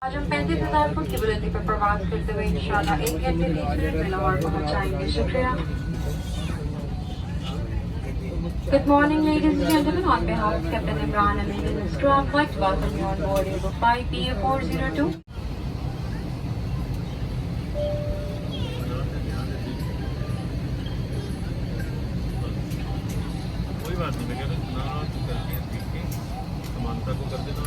आज हम 35,000 फुट की बुलंदी पर प्रवास करते हुए इंशाल्लाह 1 घंटे 30 मिनट में लाहौर पहुंचाएंगे। शुक्रिया। Good morning, ladies and gentlemen. On behalf of Captain Imran and Indian crew, I'd like to welcome you on board Air 5PA402. कोई बात नहीं, मैं इतना करके सीख के समानता को कर देना।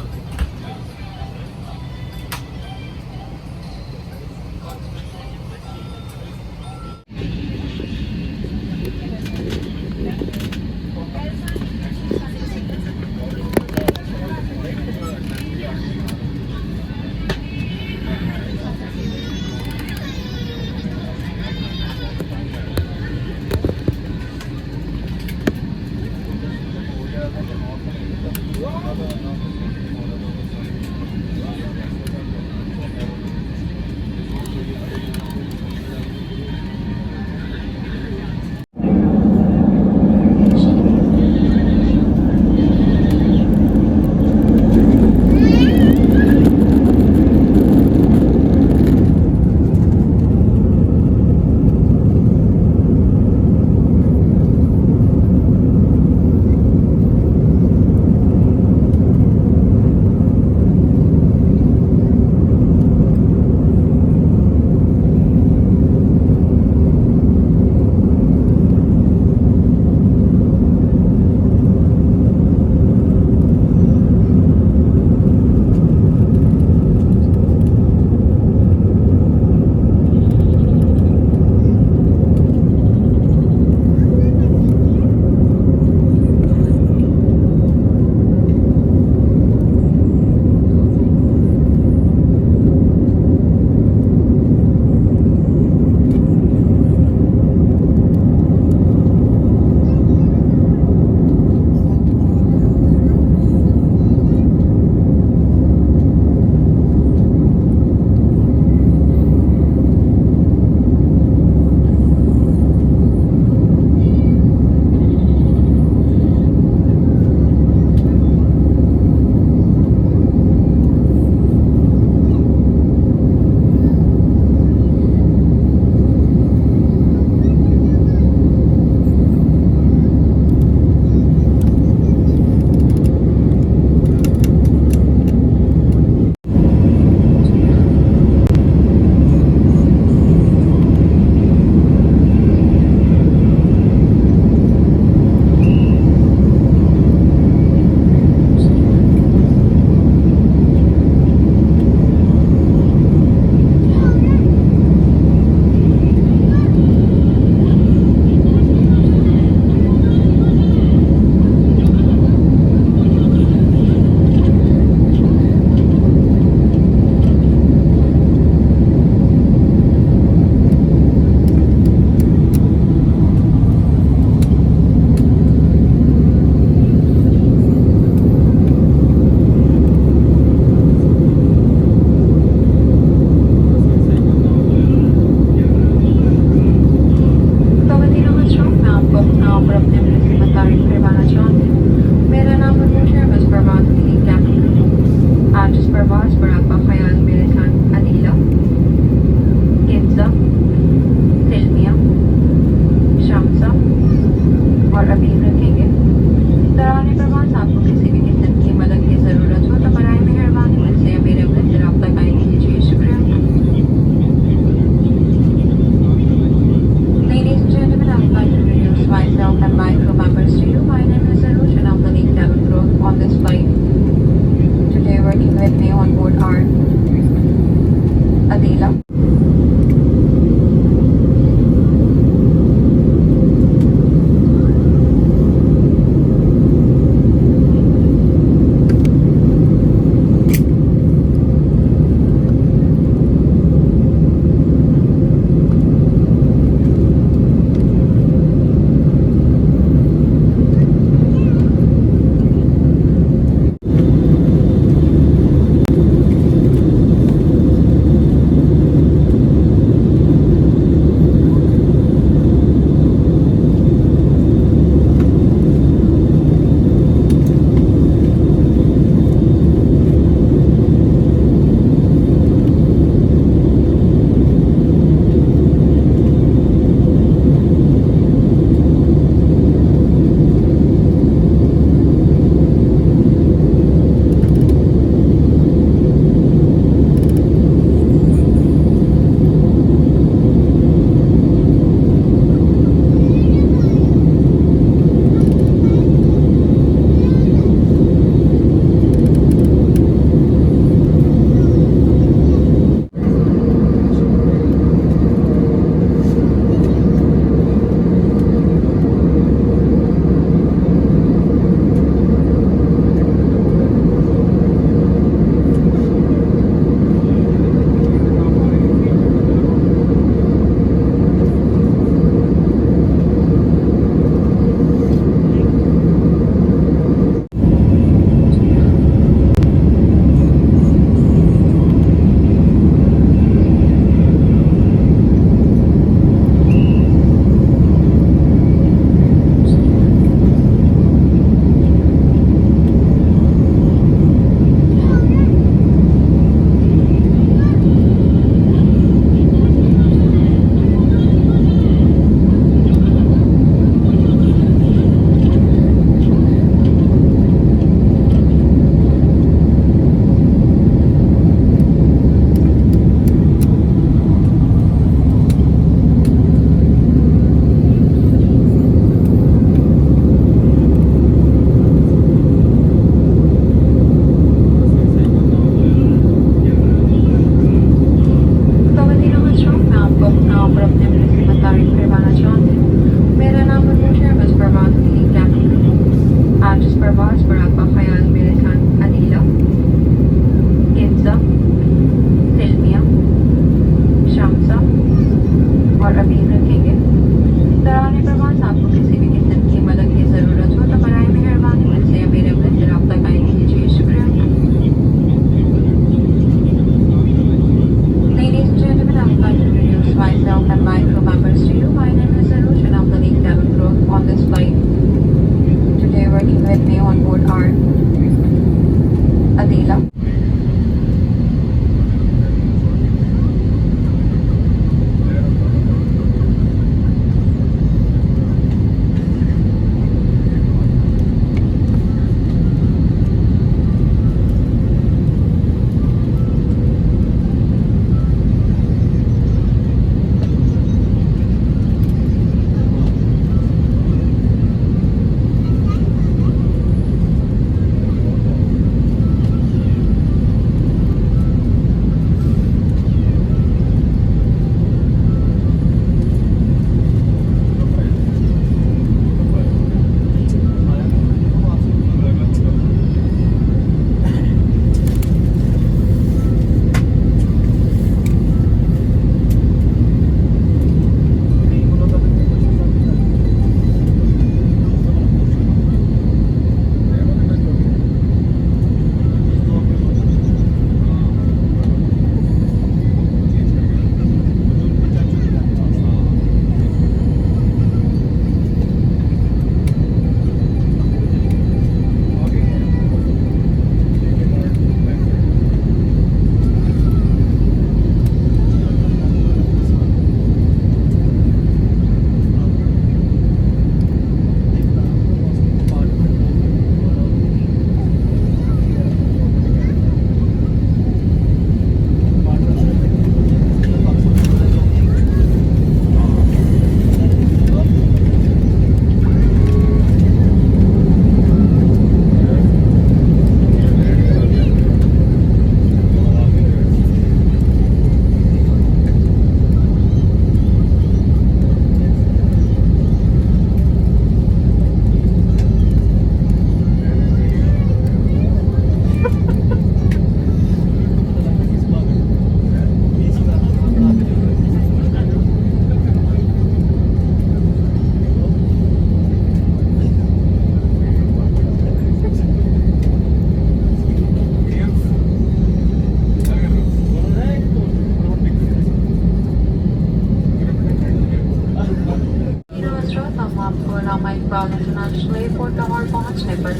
चढ़ने पर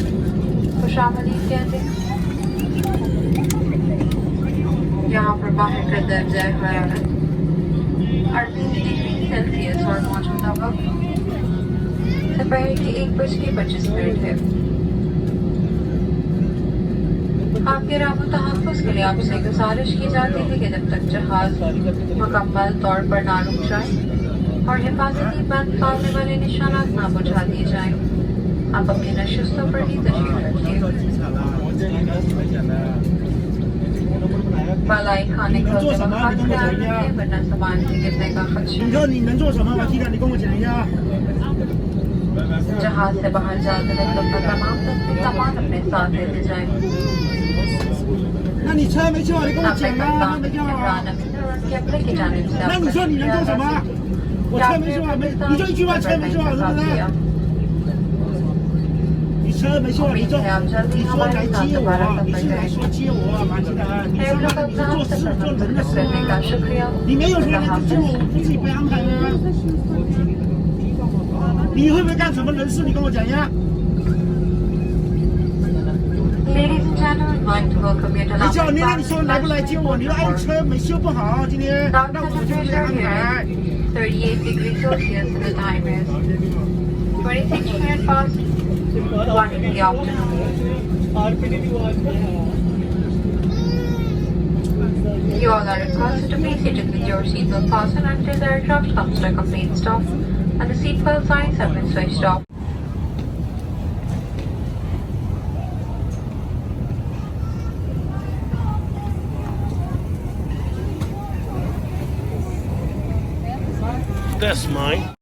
खुशामदीद कहते हैं। यहाँ पर बाहर का दर्जा हरारत 38 डिग्री सेल्सियस और मौजूदा वक्त दोपहर के 1:25 है। आपके राबो तहफ़्फ़ुज़ के लिए आपसे गुजारिश की जाती है कि जब तक जहाज मुकम्मल तौर पर ना रुक जाए और हिफाजती बंद फालने वाले निशानात ना बुझा दिए जाएं, आप अपनी नशिस्तों पर ही तशरीफ रखिए। बालाई खाने का खास ख्याल रखें वरना सामान के गिरने का खदशा। 你说你能做什么？我提点你跟我讲一下。 जहाज से बाहर जाते वक्त अपना तमाम सामान अपने साथ लेते जाएं। 那你车没修好，你跟我 अपने 讲啊，那 कप्तान 没叫 इमरान 啊。 अमीर और उनके अपने की जानिब से 那你说你能做什么？我车没修好，没，你就一句话，车没修好，是不是？你车没修好，你说你说来接我，你是来说接我，马吉达，你是做事做人的事吗？你没有说来接我，我不自己被安排吗？你会不会干什么人事？你跟我讲一下。 Ladies and gentlemen, I'd like to welcome you to 你叫 London 你那你说来不来接我？你说哎车没修不好，今天那 Now 我就 the 不给安 temperature 排。 here is 38 degrees Celsius and the time is 26 minutes past 1 in the afternoon. You all are requested to be seated with your seatbelt fastened until the aircraft comes to a complete stop and the seatbelt signs have been switched off. That's mine.